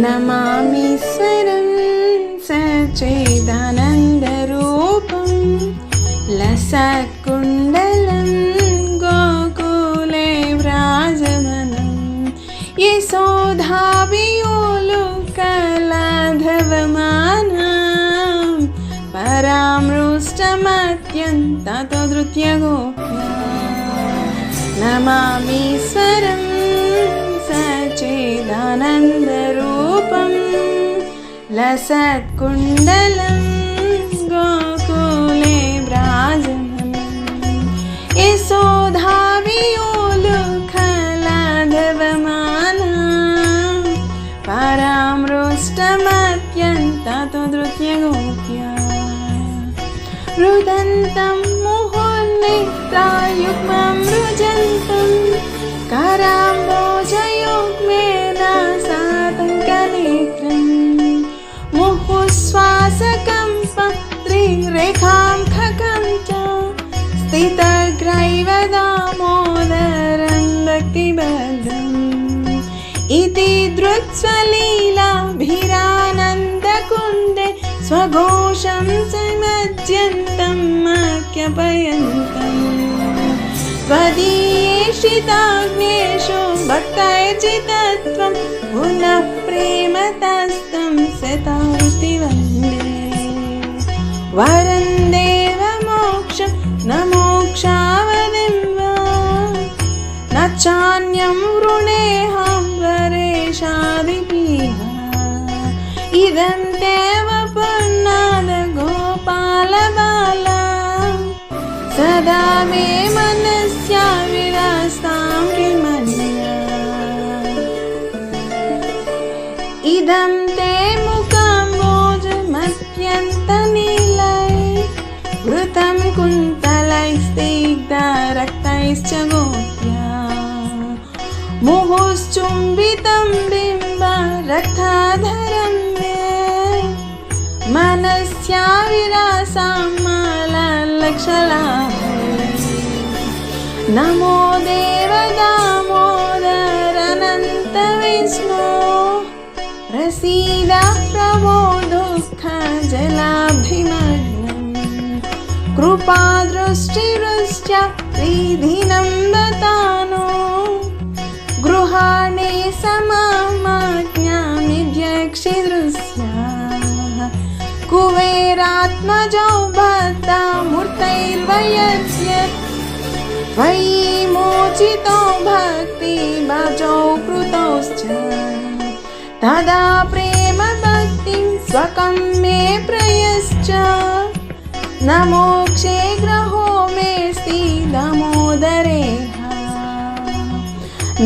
नमामीश्वरं सच्चिदानन्दरूपं लसत्कुण्डलं गोकुले व्राजमानं यशोधाभियोलुकलाधवमानं परामृष्टमत्यन्ततो धृत्यगोप्या नमामीश्वरं सच्चिदानन्दरूपं लसत्कुण्डलं गोकुले व्राजमानं यशोधाभियोलुकलाधवमानं परामृष्टमत्यन्ततो धृत्यगोप्या रुदन्तं मुहुर्नेत्रायुग्मं रुजन्तं कराम्बोजयुग्मेन सातङ्कनेत्रं मुहुश्वासकम्पं त्रिरेखां खगं च स्थितग्रैव दामोदरं भक्तिबद्धम् इति धृत्स्वलीलाभिरानन्दकुन्दे स्वघोषं समज्यन्तं मह्यपयन्तम् त्वदीयेषिताग्नेषु भक्तैर्जितत्वं पुनः प्रेमतस्तं सतास्ति वन्दे वरं देवमोक्षं न मोक्षावधिं वा न चान्यं वृणेऽहं वरेशादिभिः इदं देव पूर्णादगोपालबाला सदा मे मनस्या विरास्तां किमन्या इदं ते मुकाम्बोजमत्यन्तनीलै घृतं कुन्तलैस्निग्धरक्तैश्च गोप्या मुहुश्चुम्बितं बिम्बरक्ताधरं मे मनस्या विलासां माललक्षलाभे नमो देव दामोदर विष्णो प्रसीद प्रभो दुःखजलाभिमग्नं कृपादृष्टिवृष्ट्या त्रिदिनं दतानो गृहाणे समाज्ञामिध्यक्षिदृश्या कुबेरात्मजौ भक्तामूर्तैर्वयस्यत् त्वयि मोचितो भक्तिभजौ कृतौश्च तदा प्रेम भक्तिं स्वकं मे प्रयश्च न मोक्षे ग्रहो मेऽस्ति दामोदरेह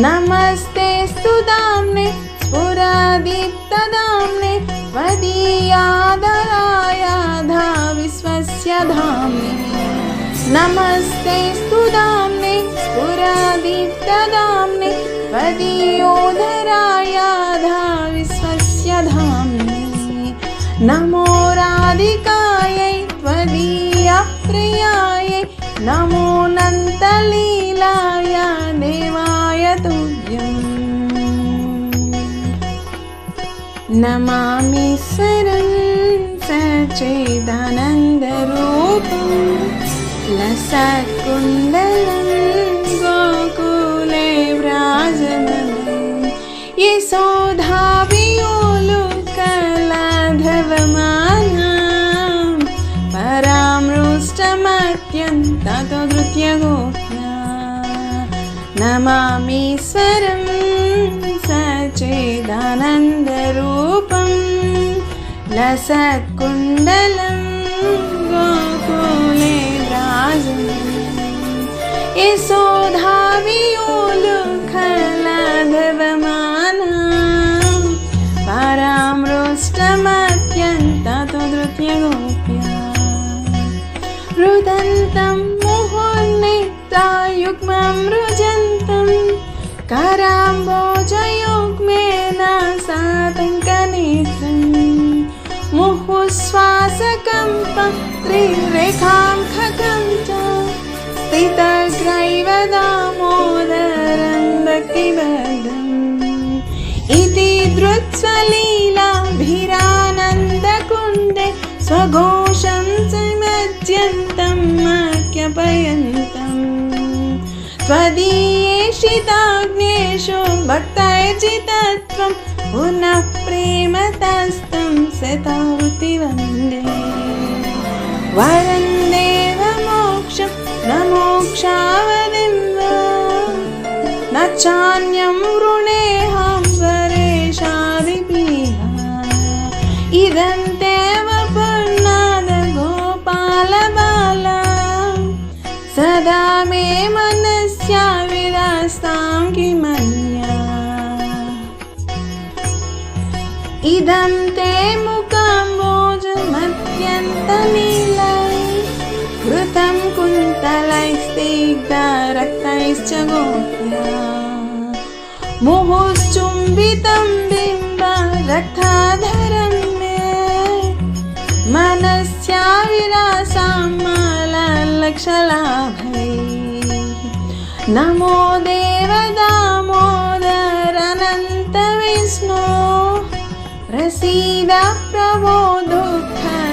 नमस्ते स्तुदाम्ने स्फुरदीप्तदाम्ने त्वदीयादरायाधा विश्वस्य धाम्ने नमस्ते स्तुदाम्ने स्फुरदीप्तदाम्ने त्वदीयोदरायाधा विश्वस्य धाम्ने नमो राधिकायै त्वदीयप्रियायै नमो नन्तलीलाय देवाय तुभ्यम् नमामीश्वरं सच्चिदानन्दरूपं लसत्कुण्डलं गोकुले व्राजमानं यशोधाभियोलुकलाधवमानं परामृष्टमत्यन्ततो धृत्यगोप्या नमामीश्वरं सच्चिदानन्दरूपं लसत्कुण्डलं गोकुले व्राजमानं यशोधाभियोलुकलाधवमानं परामृष्टमत्यन्ततो धृत्यगोप्या रुदन्तं मुहुर्नेत्रायुग्मं रुजन्तं कराम्बोजयुग्मेन सातङ्कनेत्रं मुहुश्वासकम्पं त्रिरेखां खगं च स्थितग्रैव दामोदरं भक्तिबद्धम् इति धृत् इतिद्रुक्स्वलीलाभिरानन्दकुण्डे स्वघोषं समज्यन्तं मह्यपयन्तम् त्वदीयेषिताग्नेषु भक्तैर्जितत्वं पुनः प्रेमतस्तं सतावति वन्दे वरं देवमोक्षं न मोक्षावधिं वा न चान्यं वृणेऽहं वरेशादिभिः इदं ते वपुर्नाद गोपालबाला सदा मे मनस्या विरास्तां किमन्या इदं ते मुकाम्बोजमत्यन्तनीलै घृतं कुन्तलैस्निग्धरक्तैश्च गोप्या मुहुश्चुम्बितं बिम्बरक्ताधरं मे मनस्या विलासां माललक्षलाभै नमो देव दामोदरनन्तविष्णो प्रसीद प्रभो दुःखजलाभिमग्ने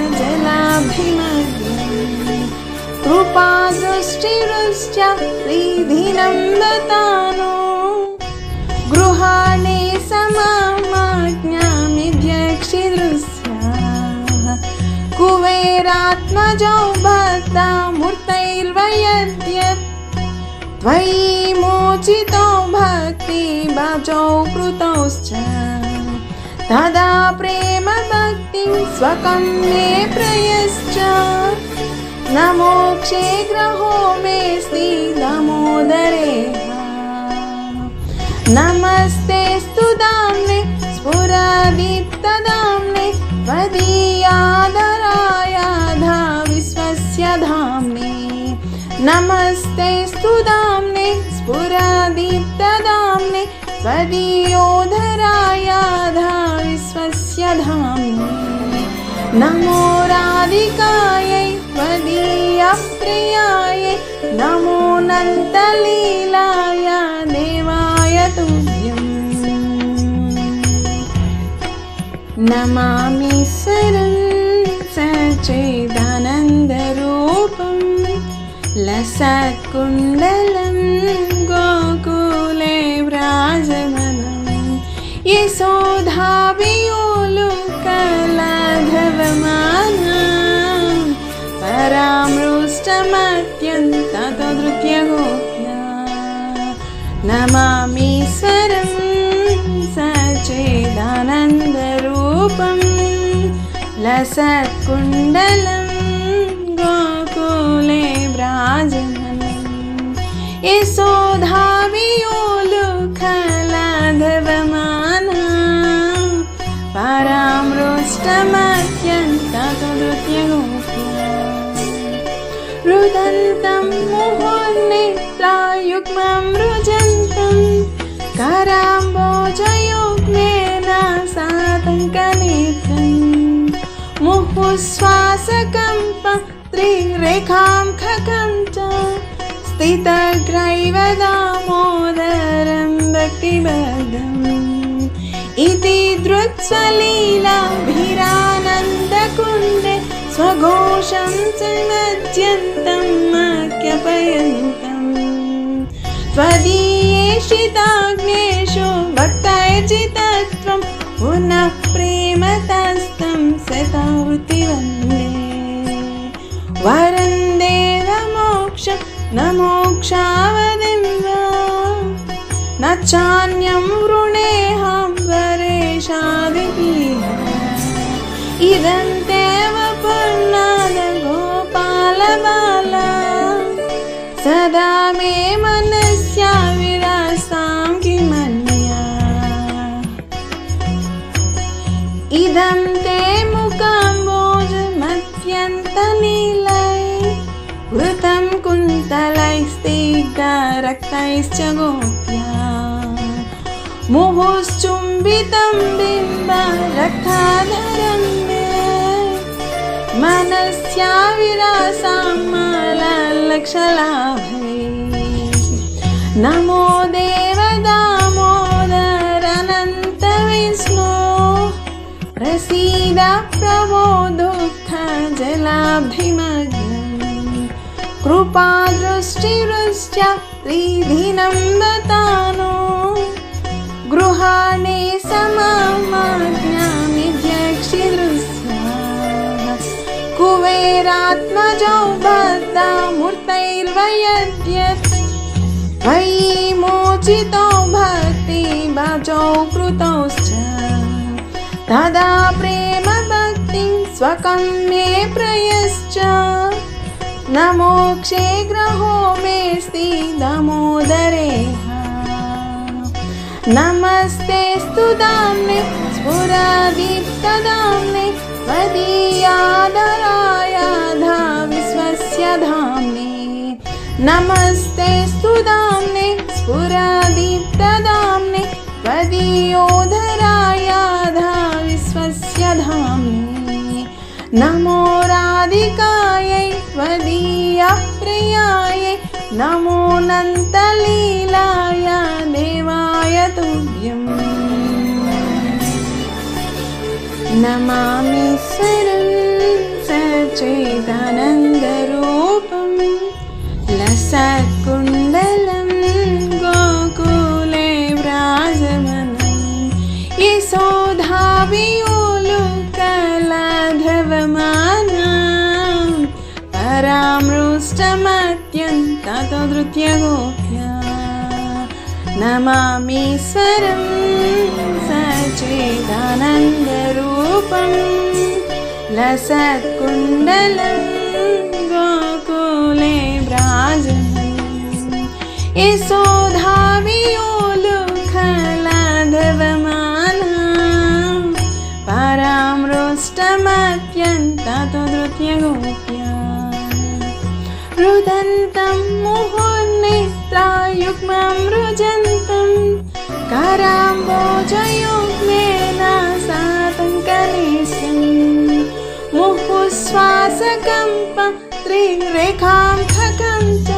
कृपादृष्टिवृष्ट्य श्रीधिनं दतानो गृहाणे समाज्ञामिध्यक्षिदृश्या कुबेरात्मजो भक्तामूर्तैर्वयद्यत् त्वयि मोचितो भक्तिभाजौ कृतौश्च तदा प्रेम भक्तिं स्वकं मे प्रयश्च न मोक्षे ग्रहो मेऽस्ति दामोदरे नमस्तेऽस्तु दाम्ने स्फुरदीप्तदाम्ने त्वदीयादरायाधा विश्वस्य धाम्ने नमस्तेऽस्तु दाम्ने स्फुरदीप्तदाम्ने त्वदीयोधरायाधा विश्वस्य धाम्ने नमो राधिकायै त्वदीयप्रियायै नमो नन्तलीलाय देवाय तुभ्यम् नमामीश्वरं सच्चिदानन्दरूपं लसत्कुण्डलं गोकुले व्राजमानं यशोधाभियोलुकलाघवमानं परामृष्टमत्यन्ततोधृत्य गोप्या नमामीश्वरं सच्चिदानन्दरूपं लसत्कुण्डलं गोकुले व्राजमानं यशोधाभियोलुकलाघवमानं परामृष्टमत्यन्ततोधृत्य गोप्या रुदन्तं मुहुर्नेत्रायुग्मं रुजन्तं कराम्बोजयुग्मेन सातङ्कनेत्रं मुहुश्वासकम्पं त्रिरेखां खगं च स्थितग्रैव दामोदरं भक्तिबद्धम् इति दृक्स्वलीलाभिरानन्दकुण्डे स्वघोषं समज्यन्तं मह्यपयन्तम् त्वदीयेषिताग्नेषु भक्तैर्जितत्वं पुनः प्रेमतस्तं सतावति वन्दे वरं देवमोक्षं न मोक्षावधिं वा न चान्यं वृणेऽहं वरेशादिभिः इदं ते वपुर्नाद गोपालबाला सदा मे मनस्या विरास्तां किमन्या इदं ते मुकाम्बोजमत्यन्तनीलै घृतं कुन्तलैस्निग्धरक्तैश्च गोप्या मुहुश्चुम्बितं बिम्बरक्ताधरं मे मनस्या विलासां माललक्षलाभै नमो देव दामोदरनन्तविष्णो कृपादृष्टिवृष्ट्य त्रिदिनं दतानो गृहाणे समाज्ञामिध्यक्षिदृश्यः कुबेरात्मजौ बद्धामूर्तैर्वयद्यत् त्वयि मोचितो भक्तिभाजौ कृतौश्च तदा प्रेम भक्तिं स्वकं मे प्रयश्च न मोक्षे ग्रहो मेऽस्ति दामोदरेह नमस्तेऽस्तु दाम्ने स्फुरदीप्तदाम्ने त्वदीयादरायाधा विश्वस्य धाम्ने नमस्तेऽस्तु दाम्ने स्फुरदीप्तदाम्ने त्वदीयोधरायाधा विश्वस्य धाम्ने नमो राधिकायै त्वदीयप्रियायै नमो अनन्तलीलाय देवाय तुभ्यम् नमामीश्वरं सच्चिदानन्दरूपं लसत्कुण्डलं गोकुले व्राजमानं यशोधाभियोलुकलाधवमानं परामृष्टमत्यन्ततो धृत्यगोप्या नमामीश्वरं सच्चिदानन्दरूपं लसत्कुण्डलं गोकुले व्राजमानं यशोधाभियोलुकलाधवमानं परामृष्टमत्यन्ततो धृत्यगोप्या रुदन्तं मुहुर्नेत्रायुग्मं रुजन्तं कराम्बोजयुग्मेन सातङ्कनिशं मुहुश्वासकम्पं त्रिरेखां खगं च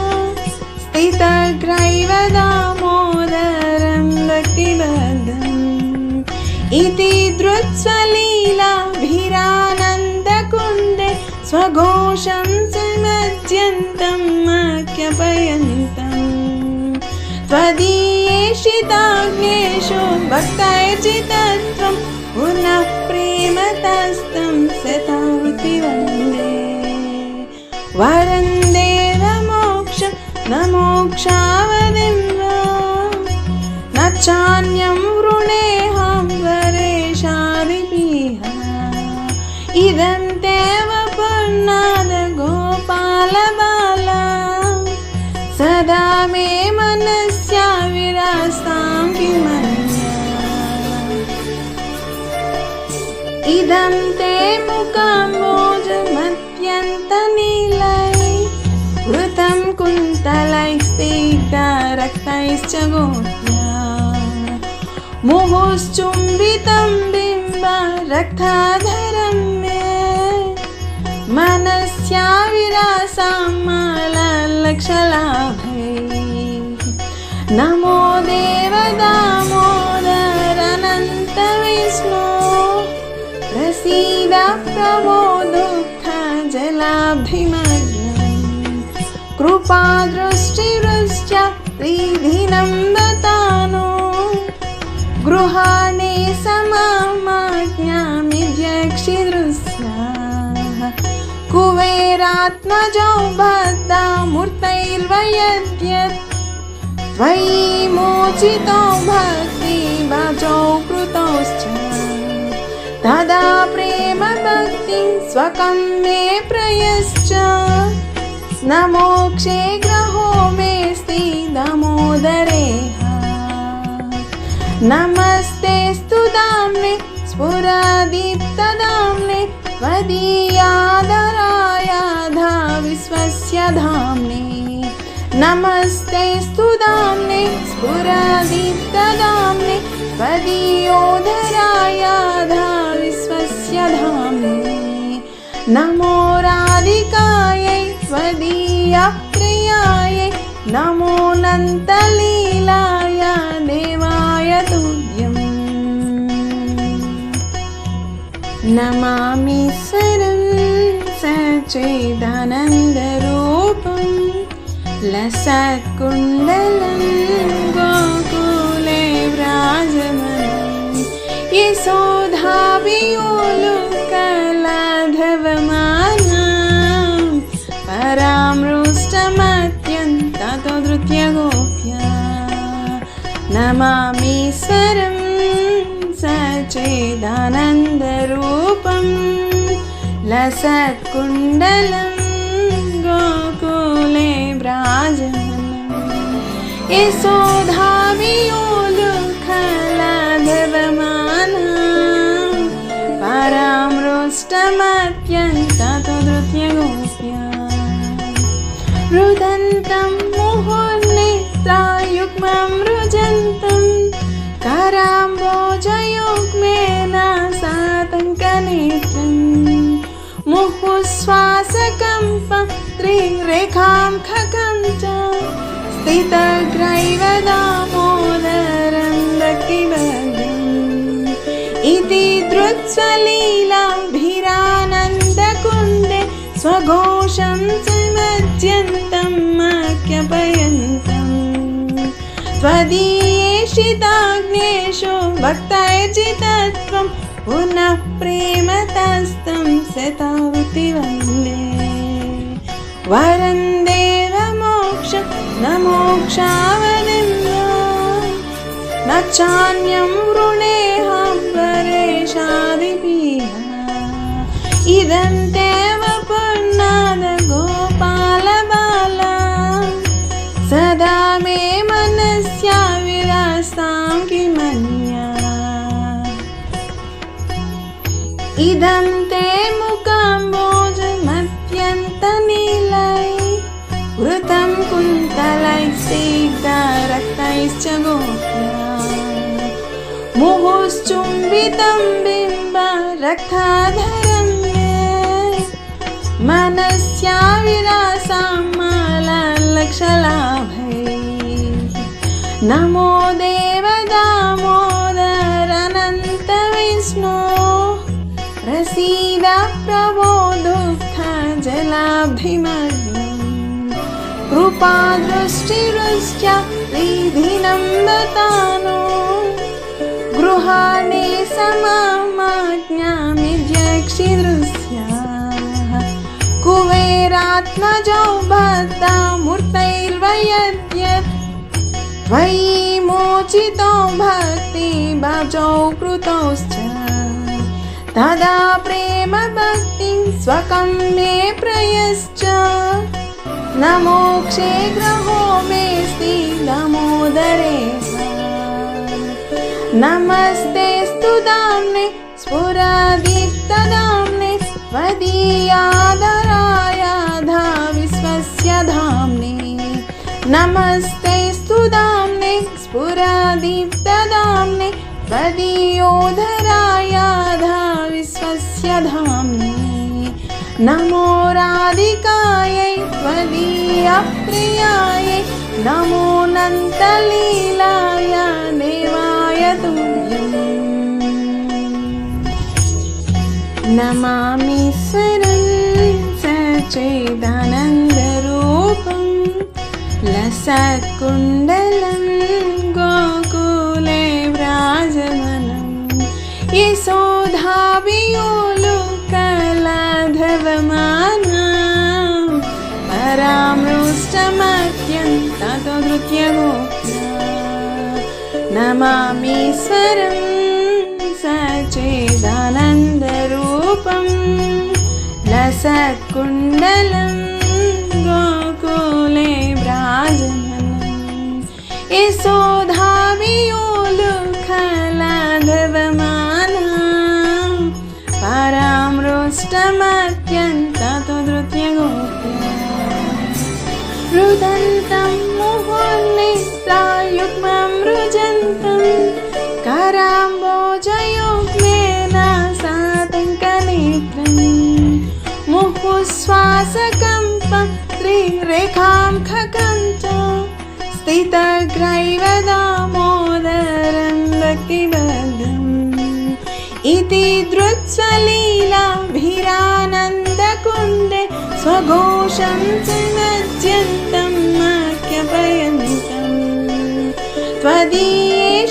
स्थितग्रैव दामोदरं भक्तिबद्धम् इति धृत्स्वलीलाभिरानन्दकुन्दे स्वघोषं समज्यन्तम् आख्यापयन्तम् त्वदीयेषिताग्नेषु भक्तैर्जितत्वं पुनः प्रेमतस्तं सतावति वन्दे वरं देवमोक्षं न मोक्षावधिं वा न चान्यं वृणेऽहं वरेशादिभिः इदं तेव पूर्णाद गोपालबाला सदा मे मनस्या विरास्तां किमन्या इदं ते मुकाम्बोजमत्यन्तनीलै वृतं कुन्तलैस्तिग्धरक्तैश्च गोप्या मुहुश्चुम्बितं बिम्बरक्ताधरं मे मनस्या विरासां माललक्षलाभै नमो देव दामोदर अनन्तविष्णो प्रसीद प्रभो दुःखजलाब्धिमग्नम् कृपादृष्टिवृष्ट्या त्रिदिनं दतानो गृहाणे समाज्ञामिध्यक्षिदृश्यः कुबेरात्मजौ बद्धामूर्तैर्वयद्यत् त्वयि मोचितो भक्तिभाजौ कृतौश्च तदा प्रेम भक्तिं स्वकं मे प्रयश्च न मोक्षे ग्रहो मेऽस्ति दामोदरेह नमस्तेऽस्तु दाम्ने स्फुरदीप्तदाम्ने त्वदीयादरायाधा विश्वस्य धाम्ने नमस्तेऽस्तु दाम्ने स्फुरदीप्तदाम्ने त्वदीयोधरायाधा विश्वस्य धाम्ने नमो राधिकायै त्वदीयप्रियायै नमो अनन्तलीलाय देवाय तुभ्यम् नमामीश्वरं सच्चिदानन्दरूपं लसत्कुण्डलं गोकुले व्राजमानं यशोधाभियोलुकलाधवमानं परामृष्टमत्यन्ततो धृत्य गोप्या नमामीश्वरं सच्चिदानन्दरूपं लसत्कुण्डलं गोकुले व्राजमानं यशोधाभियोलुकलाधवमानं परामृष्टमत्यन्ततो धृत्य गोप्या रुदन्तं मुहुर्नेत्रायुग्मं रुजन्तं कराम्बोजयुग्मेन सातङ्कनेत्रं मुहुश्वासकम्पं त्रिरेखां खगं च स्थितग्रैव दामोदरं भक्तिवर्गम् इति धृत्स्वलीलाभिरानन्दकुन्दे स्वघोषं समज्यन्तं मह्यपयन्तं त्वदीयेषिताग्नेषु भक्तैर्जितत्वं पुनः प्रेमतस्तं सतावति वन्दे वरं देवमोक्ष न मोक्षावदिन्नो न चान्यं वृणेऽहं परेशादिभिः इदं तेव पुन्नाद गोपालबाला सदा मे मनस्या विलासां किमन्या इदं ते मुकाम्बोजमत्यन्तनीलै वृतं कुन्तलैः स्निग्धरक्तैश्च गोप्या मुहुश्चुम्बितं बिम्बरक्ताधरं मनस्या विलासां माललक्षलाभै नमो देव दामोदर विष्णो प्रसीद प्रभो दुःखजलाब्धिमग्नं कृपादृष्टिरुष्ट्या विधिनं दतानो गृहाणे समाज्ञामिध्यक्षिदृश्या कुबेरात्मजौ भक्तामूर्तैर्वयद्यत् त्वयि मोचितो भक्तिभाजौ कृतौश्च तदा प्रेम भक्तिं स्वकं मे प्रयश्च न मोक्षे ग्रहो मेऽस्ति दामोदरे नमस्तेऽस्तु दाम्ने स्फुरदीप्तदाम्ने त्वदीयाधरायाधा विश्वस्य धाम्ने नमस्तेऽस्तु दाम्ने स्फुरदीप्तदाम्ने त्वदीयोधरायाधा विश्वस्य धाम्ने नमो राधिकायै त्वदीयप्रियायै नमो नन्तलीलाय देवाय तुभ्यम् नमामीश्वरं सच्चिदानन्दरूपं लसत्कुण्डलं गोकुले व्राजमानं यशोधाभियोलुकलाधवमानं परामृष्टमत्यन्ततो धृत्य गोप्या नमामीश्वरं सच्चिदानन्दरूपं लसत्कुण्डलं गोकुले व्राजमानं यशोधाभियोलुकलाधवमानं परामृष्टमत्यन्ततो धृत्य गोप्या रुदन्तं मुहुर्नेत्रायुग्मं रुजन्तं कराम्बोजयुग्मेन सातङ्कनेत्रं मुहुश्वासकम्पं त्रिरेखां खगं च स्थितग्रैव दामोदरं भक्तिवर्गम् इति धृत्स्वलीलाभिरानन्दकुन्दे स्वघोषं समज्यन्तं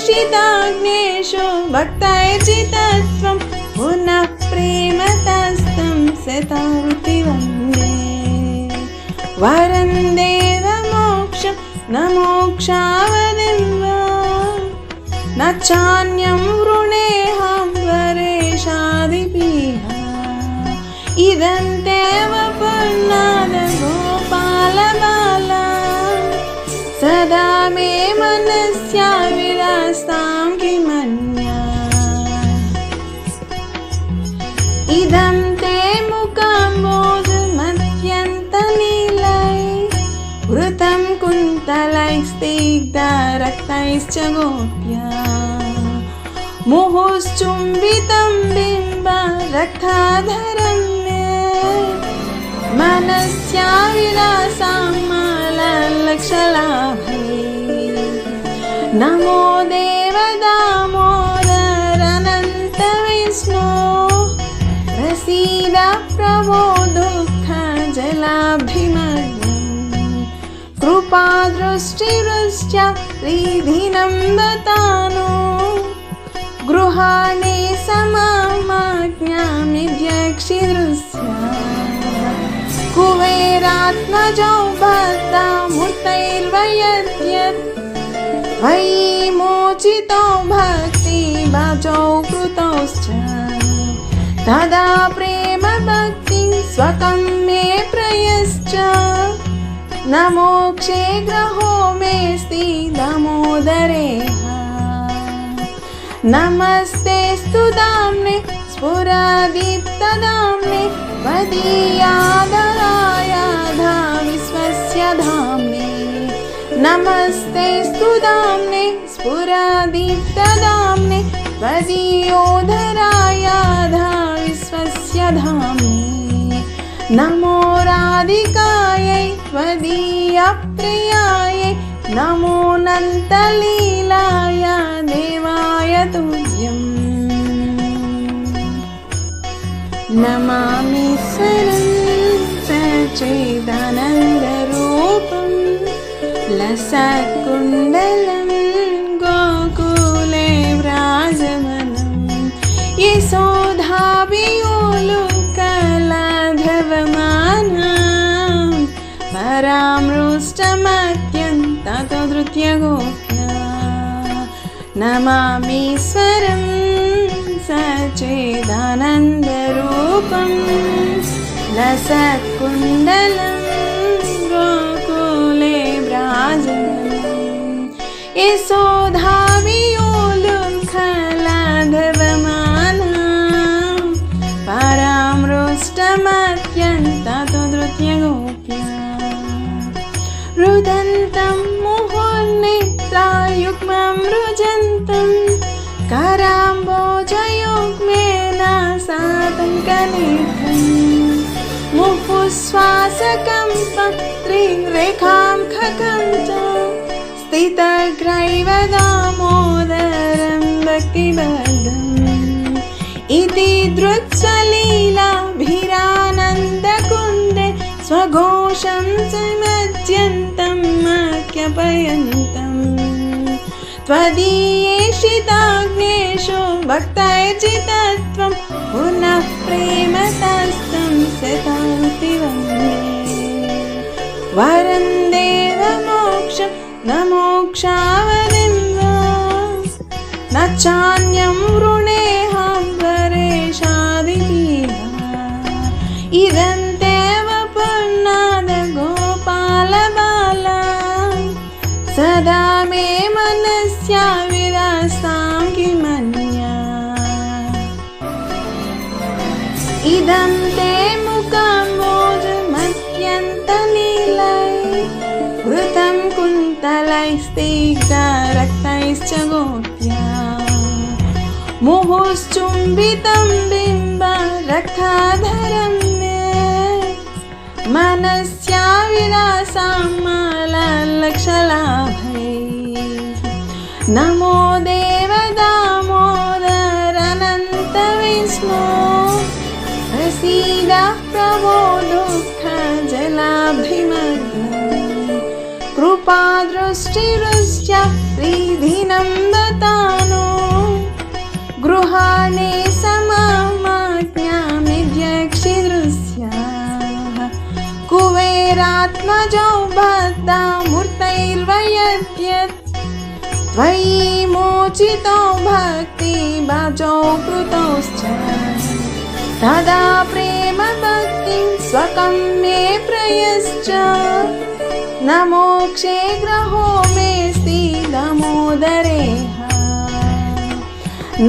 त्वदीयेषिताग्नेषु भक्तैर्जितत्वं पुनः प्रेमतस्तं सतावृति वन्दे वरं देवमोक्षं न मोक्षावधिं वा न चान्यं वृणेऽहं वरेशादिभिः इदं तेव पुन्नाद गोपालबाला सदा मे मनस्या विलासां किमन्या इदं ते मुकाम्बोजमत्यन्तनीलै वृतं कुन्तलैस्तिग्धरक्तैश्च गोप्या मुहुश्चुम्बितं बिम्बरक्ताधरं मे मनस्या विलासां माललक्षलाभे नमो देवदामोदरनन्त विष्णो प्रसीद प्रभो दुःखजलाभिमग्नं कृपादृष्टिवृष्ट्या रिधिनं दतानो गृहाणे समामाज्ञामिध्यक्षिदृश्या कुबेरात्मजौ भक्तामूर्तैर्वयद्यत् त्वयि मोचितो भक्तिभाजौ कृतौश्च तदा प्रेम भक्तिं स्वकं मे प्रयश्च न मोक्षे ग्रहो मेऽस्ति दामोदरेह नमस्तेऽस्तु दाम्ने स्फुरदीप्तदाम्ने त्वदीयादरायाधा विश्वस्य धाम्ने नमस्तेऽस्तु दाम्ने स्फुरदीप्तदाम्ने त्वदीयोदरायाधा विश्वस्य धाम्ने नमो राधिकायै त्वदीयप्रियायै नमो अनन्तलीलाय देवाय तुभ्यम् नमामि स्वरं सच्चिदानन्दरूपं लसत्कुण्डलं गोकुले व्राजमानं यशोधाभियोलुकलाधवमानं परामृष्टमत्यन्ततो धृत्यगोप्या नमामीश्वरं सच्चिदानन्दरूपं लसत्कुण्डलं गोकुले व्राजमानं यशोधाभियोलुकलाधवमानं परामृष्टमत्यन्ततो धृत्यगोप्या रुदन्तं मुहुर्नेत्रायुग्मं रुजन्तं कराम्बोजयुग्मेन सातङ्कनेत्रं मुहुश्वासकम्पं त्रिरेखां खगं च स्थितग्रैव दामोदरं भक्तिबद्धम् इति दृक्स्वलीलाभिरानन्दकुन्दे स्वघोषं समज्यन्तं मह्यपयन्तं त्वदीयेषिताग्नेषु भक्तैर्जितत्वं पुनः प्रेमतस्तं सतावृति वन्दे वरं देवमोक्षं न मोक्षावधिं वा न चान्यं वृणेऽहं वरेशादिभिः इदं तेव पुन्नाद गोपालबाला सदा मे मनस्या विलासां किमन्या इदं ते मुकाम्बोजमत्यन्तनीलै वृतं कुन्तलैस्तिग्धरक्तैश्च गोप्या मुहुश्चुम्बितं बिम्बरक्ताधरं मे मनस्या विलासां माललक्षलाभे नमो देवदामोदरनन्त विष्णो प्रसीद प्रभो दुःखजलाभिमग्नं कृपा कृपादृष्टिरुश्च त्रिदिनं दतानो गृहाणे सममाज्ञामिध्यक्षिदृश्याः कुबेरात्मजौ बद्धामूर्तैर्वयद्यत् त्वयि मोचितो भक्तिभाजौ कृतौश्च तदा प्रेम भक्तिं स्वकं मे प्रयश्च न मोक्षे ग्रहो मेऽस्ति दामोदरेह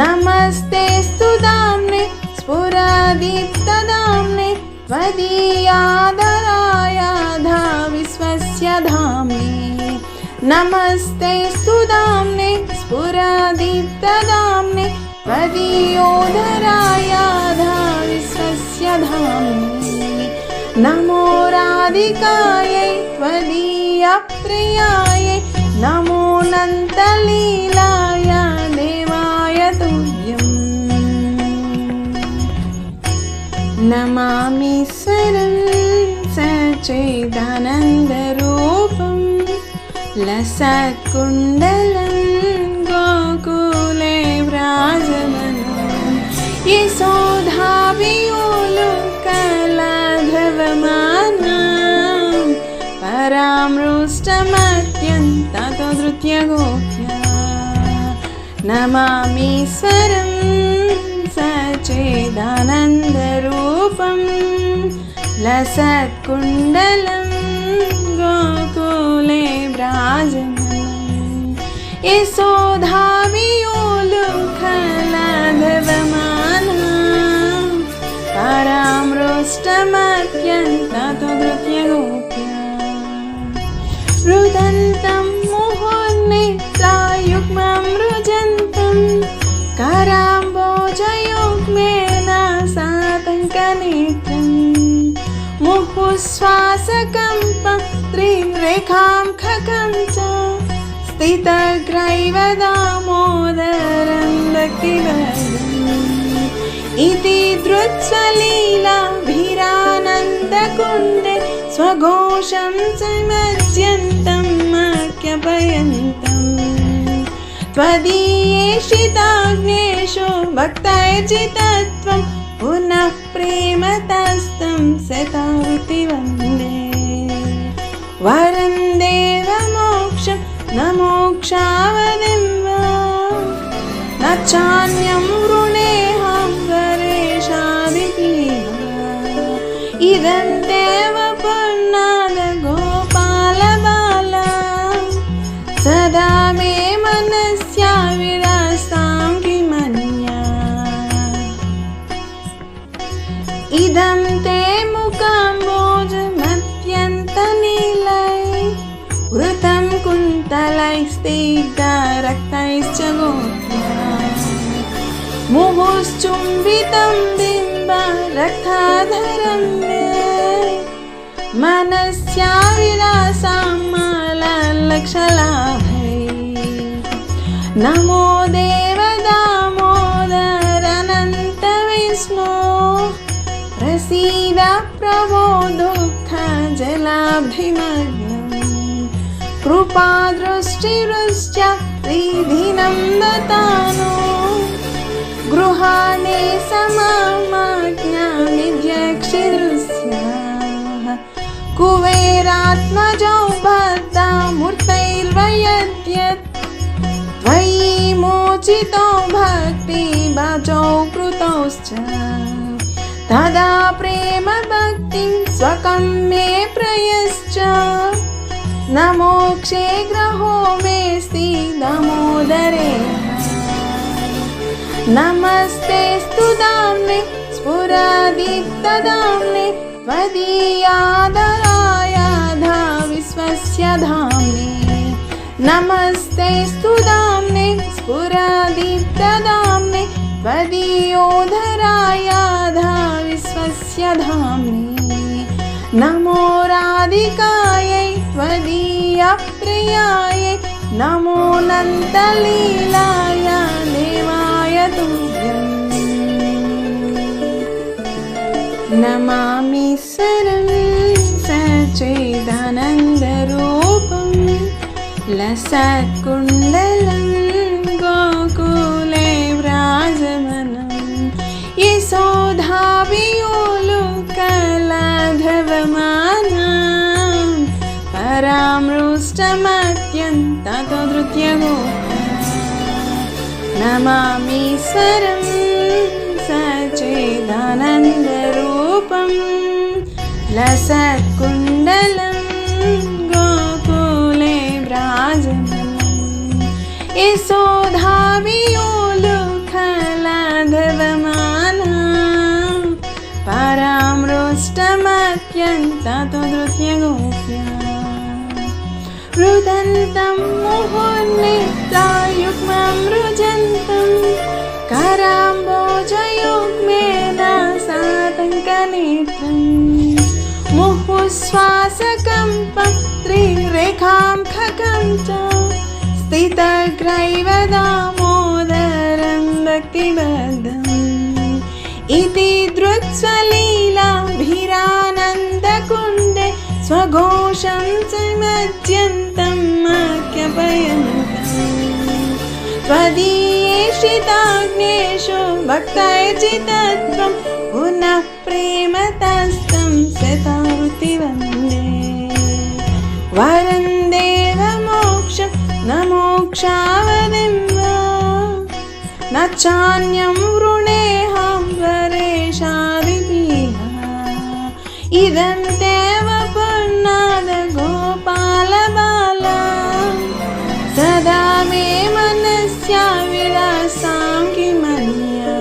नमस्ते स्तुदाम्ने स्फुरदीप्तदाम्ने त्वदीयादरायाधा विश्वस्य धाम्ने नमस्ते स्तुदाम्ने स्फुरदीप्तदाम्ने त्वदीयोदरायाधा विश्वस्य धाम्ने नमो राधिकायै त्वदीयप्रियायै नमो नन्तलीलाय देवाय तुभ्यम् नमामीश्वरं सच्चिदानन्दरूपं लसत्कुण्डलं गोकुले व्राजमानं यशोधाभियोलुकलाघवमानं परामृष्टमत्यन्ततो धृत्य गोप्या नमामीश्वरं सच्चिदानन्दरूपं लसत्कुण्डलं गोकुले व्राजमानं यशोधाभियोलुकलाघवमानं परामृष्टमत्यन्ततो धृत्य गोप्या रुदन्तं मुहुर्नेत्रायुग्मं रुजन्तं कराम्बोजयुग्मेन सातङ्कनेत्रं मुहुश्वासकम्पं त्रिरेखां खगं च स्थितग्रैव दामोदरं भक्तिवर्धनम् इति धृत्स्वलीलाभिरानन्दकुण्डे स्वघोषं समज्यन्तम् आख्यापयन्तम् त्वदीयेषिताग्नेषु भक्तैर्जितत्वं पुनः प्रेमतस्तं सतावति वन्दे वरं देवमोक्षं न मोक्षावधिं वा न चान्यं वृणेऽहं वरेशादितीव इदं देव पूर्णाद गोपालबाला सदा मे मनस्या विरास्तां किमन्या इदं ते मुकाम्बोजमत्यन्तनीलै वृतं कुन्तलैस्निग्धरक्तैश्च गोप्या मुहुश्चुम्बितं बिम्बरक्ताधरं मे मनस्या विलासां माललक्षलाभै नमो देव दामोदर विष्णो प्रसीद प्रभो दुःखजलाब्धिमग्नं कृपादृष्टिरुश्च त्रिदिनं दतानो गृहाणे सममाज्ञामिध्यक्षिदृश्याः कुबेरात्मजौ बद्धामूर्तैर्वयद्यत् त्वयि मोचितो भक्तिभाजौ कृतौश्च तदा प्रेम भक्तिं स्वकं मे प्रयश्च न मोक्षे ग्रहो मेऽस्ति दामोदरेह नमस्ते स्तुदाम्ने स्फुरदीप्तदाम्ने त्वदीयादरायाधा विश्वस्य धाम्ने नमस्ते स्तुदाम्ने स्फुरदीप्तदाम्ने त्वदीयोदरायाधा विश्वस्य धाम्ने नमो राधिकायै त्वदीयप्रियायै नमो नन्तलीलाय देवाय तुभ्यम् नमामीश्वरं सच्चिदानन्दरूपं लसत्कुण्डलं गोकुले व्राजमानं यशोधाभियोलुकलाघवमानं परामृष्टमत्यन्ततो धृत्यगोप्या नमामीश्वरं सच्चिदानन्दरूपं लसत्कुण्डलं गोकुले व्राजमानं यशोधाभियोलुकलाघवमानं परामृष्टमत्यन्ततो धृत्यगोप्या रुदन्तं मुहुर्निद्रायुग्मं रुजन्तं कराम्बोजयुग्मेन सातङ्कनेत्रं मुहुश्वासकम्पं त्रिरेखां खगं च स्थितग्रैव दामोदरं भक्तिबद्धम् इति दृक्स्वलीलाभिरानन्दकुण्डे स्वघोषं च मज्जन्तम् आख्यापयन्तम् त्वदीयेषिताग्नेषु भक्तैर्जितत्वं पुनः प्रेमतस्तं शतावृत्ति वन्दे वरं देवमोक्षं न मोक्षावधिं वा न चान्यं वृणेऽहं वरेशादिभिः इदं देव पूर्णाद गोपाल बाला सदा मे मनस्या विलासां किमन्या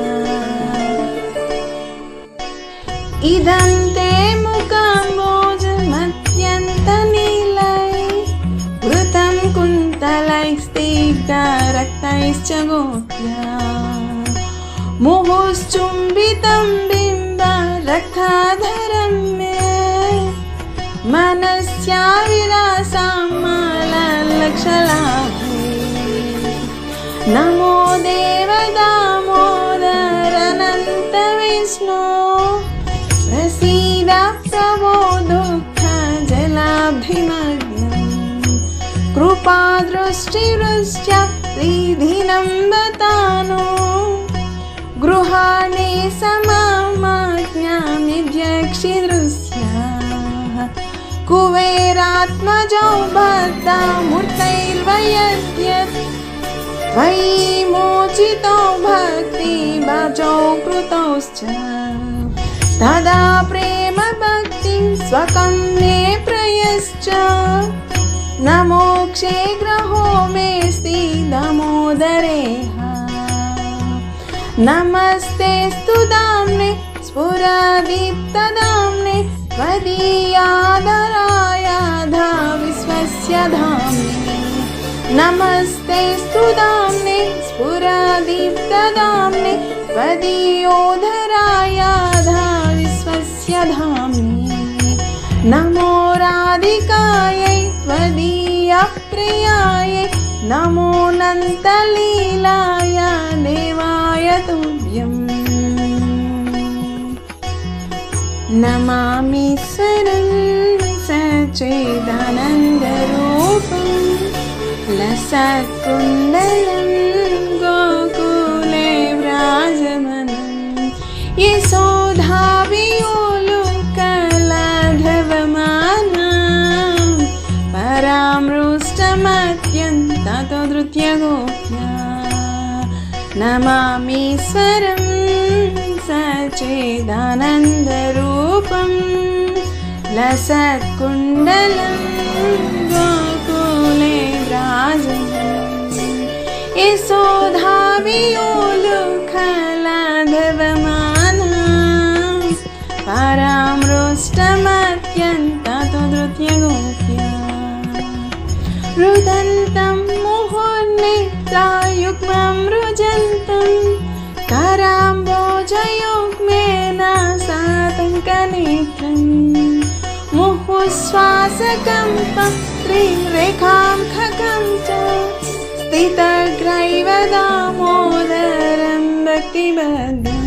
इदं ते मुकाम्बोजमत्यन्तनीलै वृतं कुन्तलैस्तिग्धरक्तैश्च गोप्या मुहुश्चुम्बितं बिम्बरक्ताधरं मे मनस्या विलासां माललक्षलाभे नमो देव दामोदरनन्त विष्णो प्रसीद प्रभो दुःखजलाब्धिमग्नं कृपादृष्टिवृष्ट्या त्रिदिनं बतानो गृहाणे समामाज्ञामिध्यक्षिदृश्याः कुबेरात्मजौ बद्धामूर्तैर्वयद्यत् त्वयि मोचितो भक्तिभाजौ कृतौश्च तदा प्रेम भक्तिं स्वकं मे प्रयश्च न मोक्षे ग्रहो मेऽस्ति दामोदरेह नमस्ते स्तुदाम्ने स्फुरदीप्तदाम्ने त्वदीयादरायाधा विश्वस्य धाम्ने नमस्ते स्तुदाम्ने स्फुरदीप्तदाम्ने त्वदीयोधरायाधा विश्वस्य धाम्ने नमो राधिकायै त्वदीयप्रियायै नमो नन्तलीलाय देवाय तुभ्यम् नमामीश्वरं सच्चिदानन्दरूपं लसत्कुण्डलं गोकुले व्राजमानं यशोधाभियोलुकलाघवमानं परामृष्टमत्यन्ततो धृत्यगोप्या नमामीश्वरं सच्चिदानन्दरूपं लसत्कुण्डलं गोकुले व्राजमानं यशोधाभियोलुकलाघवमानं परामृष्टमत्यन्ततो धृत्यगोप्या रुदन्तं मुहुर्निद्रायुग्मं रुजन्तं कराम्बोजयुग्मेन सातङ्कनेत्रं मुहुश्वासकम्पं त्रिरेखां खगं च स्थितग्रैव दामोदरं भक्तिबद्धम्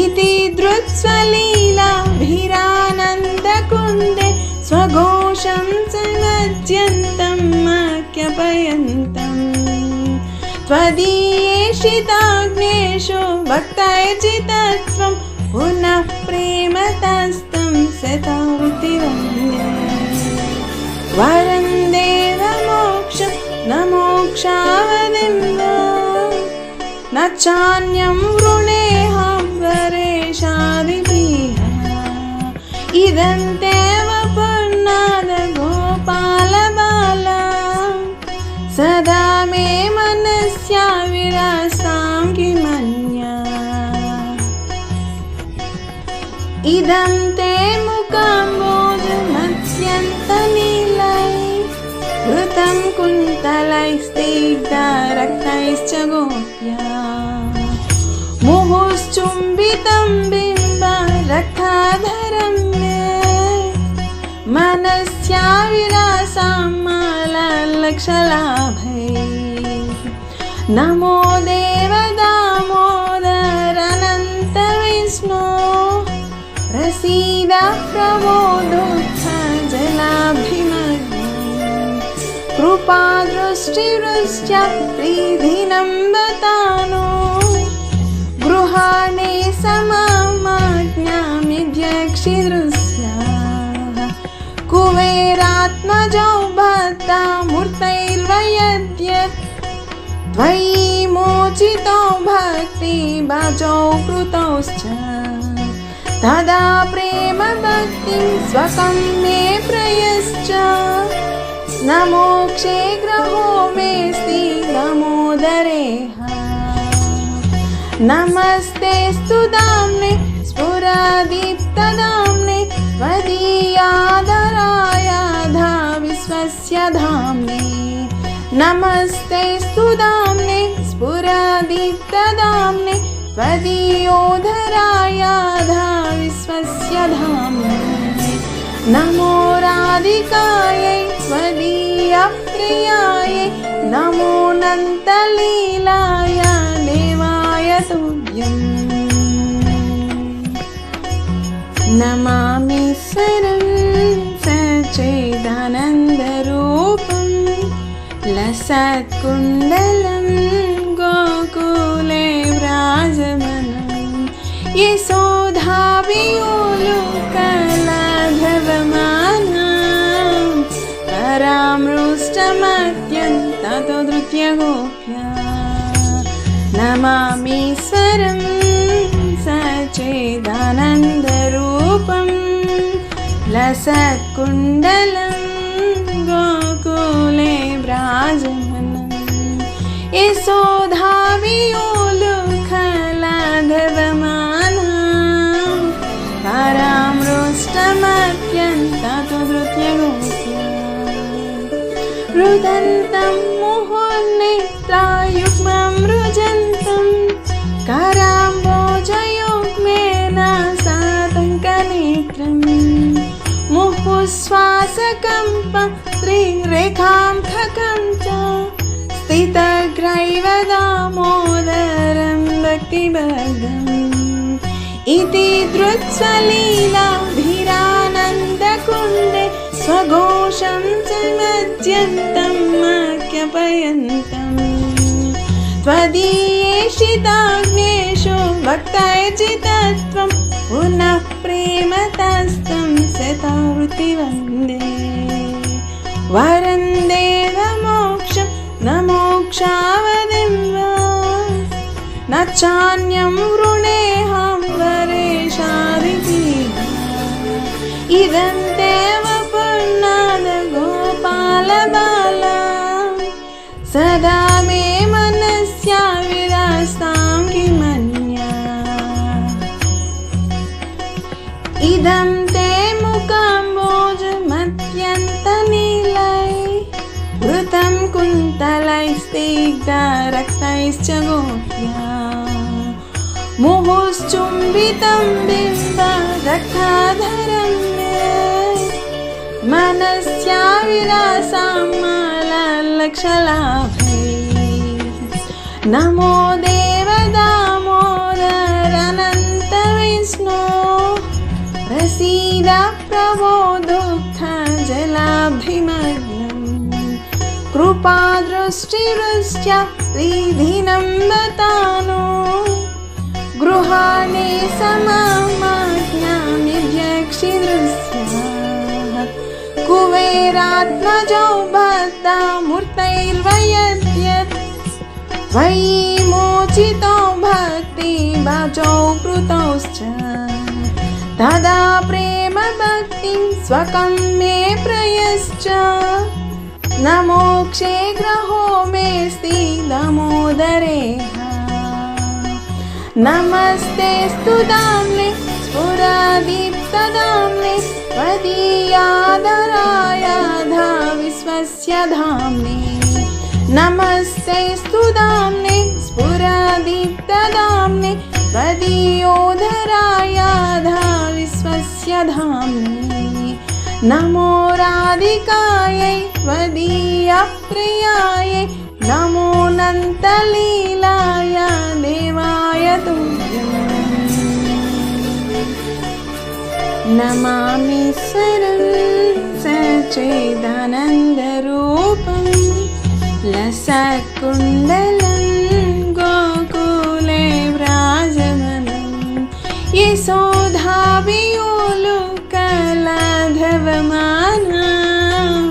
इति दृक्स्वलीलाभिरानन्दकुण्डे स्वघोषं च मज्जन्तम् क्षपयन्तम् त्वदीयेषिताग्नेषु भक्तैर्जितत्वं पुनः प्रेमतस्तं शतावृत्तिवन्द्ये वरं देवमोक्षं न मोक्षावधिं वा न चान्यं वृणेऽहं वरेशादिभिः इदं तेव पुर्णाद गोपालबाला सदा मे मनस्या विरासां किमन्या इदं ते मुकाम्बोजमत्यन्तनीलै घृतं कुन्तलैस्निग्धरक्तैश्च गोप्या मुहुश्चुम्बितं बिम्बरक्ताधरं मे मनस्या विलासां मालालक्षलाभै नमो देव दामोदर विष्णो प्रसीद प्रभो दुःखजलाभिमग्नं कृपादृष्टिवृष्ट्या प्रीधिनं बतानो गृहाणे समाज्ञामिध्यक्षिदृश्या कुबेरात्मजौ भक्ता मूर्तैर्वयद्यत् त्वयि मोचितो भक्तिभाजौ कृतौश्च तदा प्रेम भक्तिं स्वकं मे प्रयश्च न मोक्षे ग्रहो मेऽस्ति दामोदरेह नमस्तेऽस्तु दाम्ने स्फुरदीप्तदाम्ने त्वदीयाधरायाधा विश्वस्य धाम्ने नमस्तेऽस्तु दाम्ने स्फुरदीप्तदाम्ने त्वदीयोधरायाधा विश्वस्य धाम्ने नमो राधिकायै त्वदीयप्रियायै नमो नन्तलीलाय देवाय तुभ्यम् नमामीश्वरं सच्चिदानन्दरूपं लसत्कुण्डलं गोकुले व्राजमानं यशोधाभियोलुकलाघवमानं परामृष्टमत्यन्ततो धृत्य गोप्या नमामीश्वरं सच्चिदानन्दरूपं लसत्कुण्डलं गोकुले व्राजमानं यशोधाभियोलुकलाघवमानं परामृष्टमत्यन्ततो धृत्य गोप्या रुदन्तं मुहुर्नेत्रायुग्मं रुजन्तं कराम्बोजयुग्मेन सातङ्कनेत्रं मुहुश्वासकम्पं त्रिरेखां खगं च स्थितग्रैव दामोदरं भक्तिभगम् इति धृत्सलीलाभिरानन्दकुण्डे स्वघोषं च मज्जन्तं माख्यपयन्तम् त्वदीयेषिताग्नेषु भक्तैर्जितत्वं पुनः प्रेमतस्तं शतावृत्तिवन्दे वरं देवमोक्षं न मोक्षावधिं वा न चान्यं वृणेऽहं वरेशादिभिः इदं तेव पुर्णाद गोपालबाला सदा मे मनस्या विरासां किमन्या इदं ते मुकाम्बोजमत्यन्तनीलै घृतं कुन्तलैस्निग्धरक्तैश्च गोप्या मुहुश्चुम्बितं बिम्बरक्ताधरं मे मनस्या विलासां मालालक्षलाभै नमो देव दामोदर विष्णो प्रसीद प्रभो दुःखजलाभिमग्नं कृपादृष्टिवृष्ट्या त्रिदिनं बतानो गृहाणि समाज्ञामिध्यक्षिदृश्या कुबेरात्मजौ भक्ता मूर्तैर्वयद्यत् त्वयि मोचितो भक्तिभाजौ कृतौश्च तदा प्रेम भक्तिं स्वकं मे प्रयश्च न मोक्षे ग्रहो मेऽस्ति दामोदरेह नमस्ते स्तुदाम्ने स्फुरदीप्तदाम्ने त्वदीयादरायाधा विश्वस्य धाम्ने नमस्ते स्तुदाम्ने स्फुरदीप्तदाम्ने त्वदीयोदरायाधा विश्वस्य धाम्ने नमो राधिकायै त्वदीयप्रियायै नमो नन्तलीलाय देवाय तुभ्यम् नमामीश्वरं सच्चिदानन्दरूपं लसत्कुण्डलं गोकुले व्राजमानं यशोधाभियोलुकलाघवमानं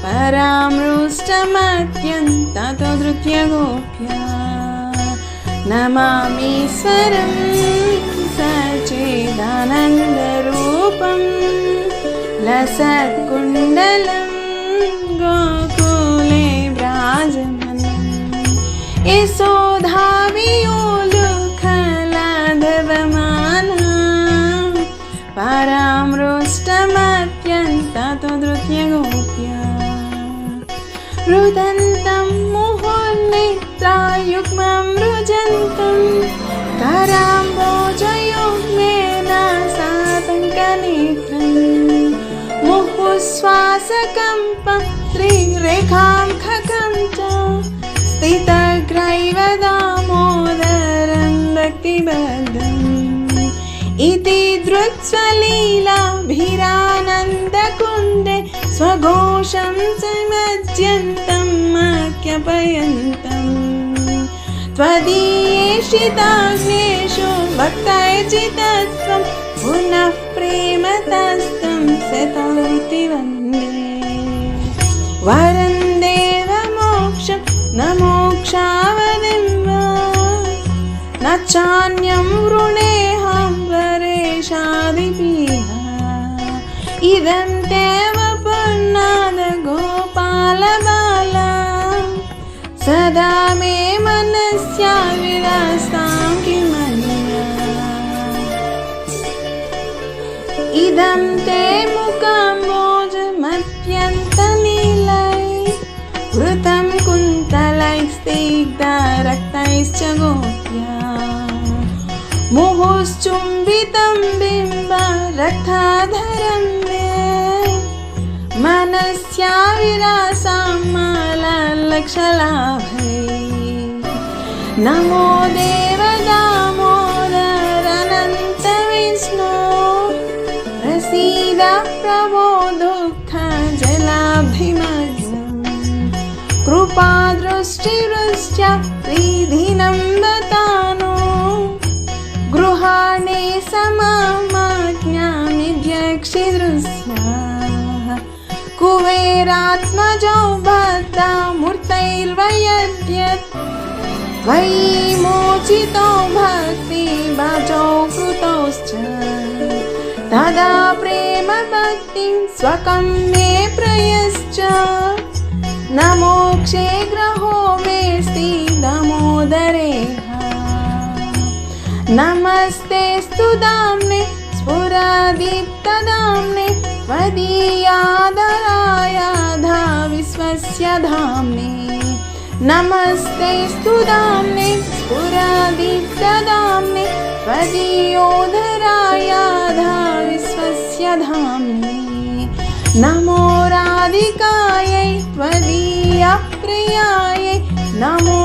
परामृष्टमत्यन्ततो धृत्य गोप्या नमामीश्वरं सच्चिदानन्दरूपं लसत्कुण्डलं गोकुले व्राजमानं यशोधाभियोलुकलाघवमानं परामृष्टमत्यन्ततो धृत्य गोप्या रुदन्तं मुहुर्नेत्रायुग्मं रुजन्तं कराम्बोजयुग्मेन सातङ्कनेत्रं मुहुश्वासकम्पं त्रिरेखां खगं च स्थितग्रैव दामोदरं भक्तिबद्धम् इति धृत्स्वलीलाभिरानन्दकुन्दे स्वघोषं समज्यन्तम् आख्यापयन्तम् त्वदीयेषिताग्नेषु भक्तैर्जितत्वं पुनः प्रेमतस्तं शतौति वन्दे वरं देवमोक्षं न मोक्षावधिं वा न चान्यं वृणेऽहं वरेशादिभिः इदं तेव पूर्णाद गोपालबाला सदा मे मनस्या विलासां किमन्या इदं ते मुकाम्बोजमत्यन्तनीलै वृतं कुन्तलैस्तिग्धरक्तैश्च गोप्या मुहुश्चुम्बितं बिम्बरक्ताधरं मे मनस्या विलासां मालालक्षलाभै नमो देव दामोदर विष्णो प्रसीद प्रभो दुःखजलाभिमग्नं कृपादृष्टिवृष्ट्या त्रिदिनं बतानो गृहाणि समाज्ञामिध्यक्षिदृश्या कुबेरात्मजौ भक्ता मूर्तैर्वयद्यत् त्वयि मोचितो भक्तिभाजौ कृतौश्च तदा प्रेम भक्तिं स्वकं मे प्रयश्च न मोक्षे ग्रहो मेऽस्ति दामोदरेह नमस्ते स्तुदाम्ने स्फुरदीप्तदाम्ने त्वदीयादरायाधा विश्वस्य धाम्ने नमस्ते स्तुदाम्ने स्फुरदीप्तदाम्ने त्वदीयोदरायाधा विश्वस्य धाम्ने नमो राधिकायै त्वदीयप्रियायै नमो